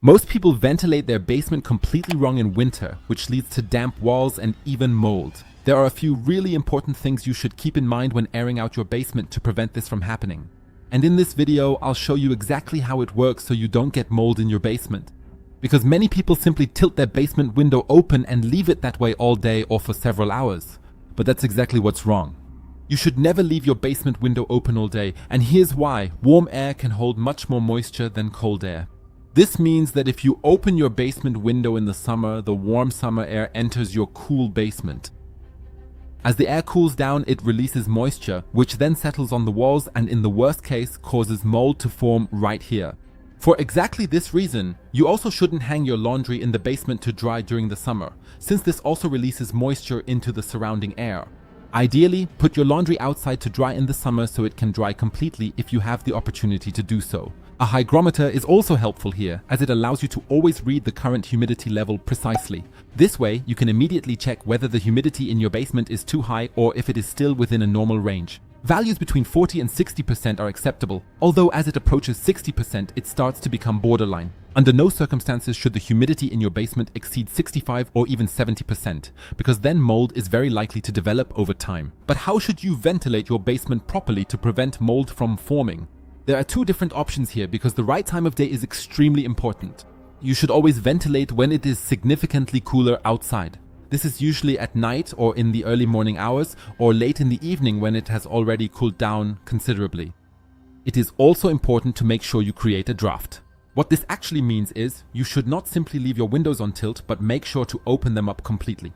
Most people ventilate their basement completely wrong in winter, which leads to damp walls and even mold. There are a few really important things you should keep in mind when airing out your basement to prevent this from happening. And in this video, I'll show you exactly how it works so you don't get mold in your basement. Because many people simply tilt their basement window open and leave it that way all day or for several hours. But that's exactly what's wrong. You should never leave your basement window open all day, and here's why. Warm air can hold much more moisture than cold air. This means that if you open your basement window in the summer, the warm summer air enters your cool basement. As the air cools down, it releases moisture, which then settles on the walls and in the worst case causes mold to form right here. For exactly this reason, you also shouldn't hang your laundry in the basement to dry during the summer, since this also releases moisture into the surrounding air. Ideally, put your laundry outside to dry in the summer so it can dry completely if you have the opportunity to do so. A hygrometer is also helpful here, as it allows you to always read the current humidity level precisely. This way, you can immediately check whether the humidity in your basement is too high or if it is still within a normal range. Values between 40 and 60% are acceptable, although as it approaches 60%, it starts to become borderline. Under no circumstances should the humidity in your basement exceed 65 or even 70%, because then mold is very likely to develop over time. But how should you ventilate your basement properly to prevent mold from forming? There are two different options here because the right time of day is extremely important. You should always ventilate when it is significantly cooler outside. This is usually at night or in the early morning hours or late in the evening when it has already cooled down considerably. It is also important to make sure you create a draft. What this actually means is you should not simply leave your windows on tilt, but make sure to open them up completely.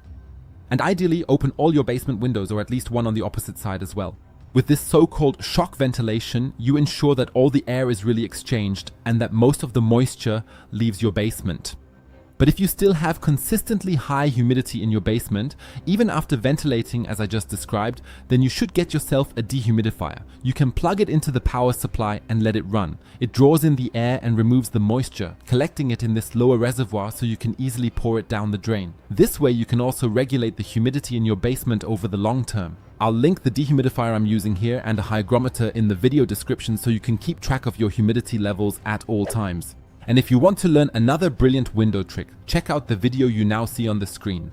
And ideally open all your basement windows or at least one on the opposite side as well. With this so-called shock ventilation, you ensure that all the air is really exchanged and that most of the moisture leaves your basement. But if you still have consistently high humidity in your basement, even after ventilating as I just described, then you should get yourself a dehumidifier. You can plug it into the power supply and let it run. It draws in the air and removes the moisture, collecting it in this lower reservoir so you can easily pour it down the drain. This way you can also regulate the humidity in your basement over the long term. I'll link the dehumidifier I'm using here and a hygrometer in the video description so you can keep track of your humidity levels at all times. And if you want to learn another brilliant window trick, check out the video you now see on the screen.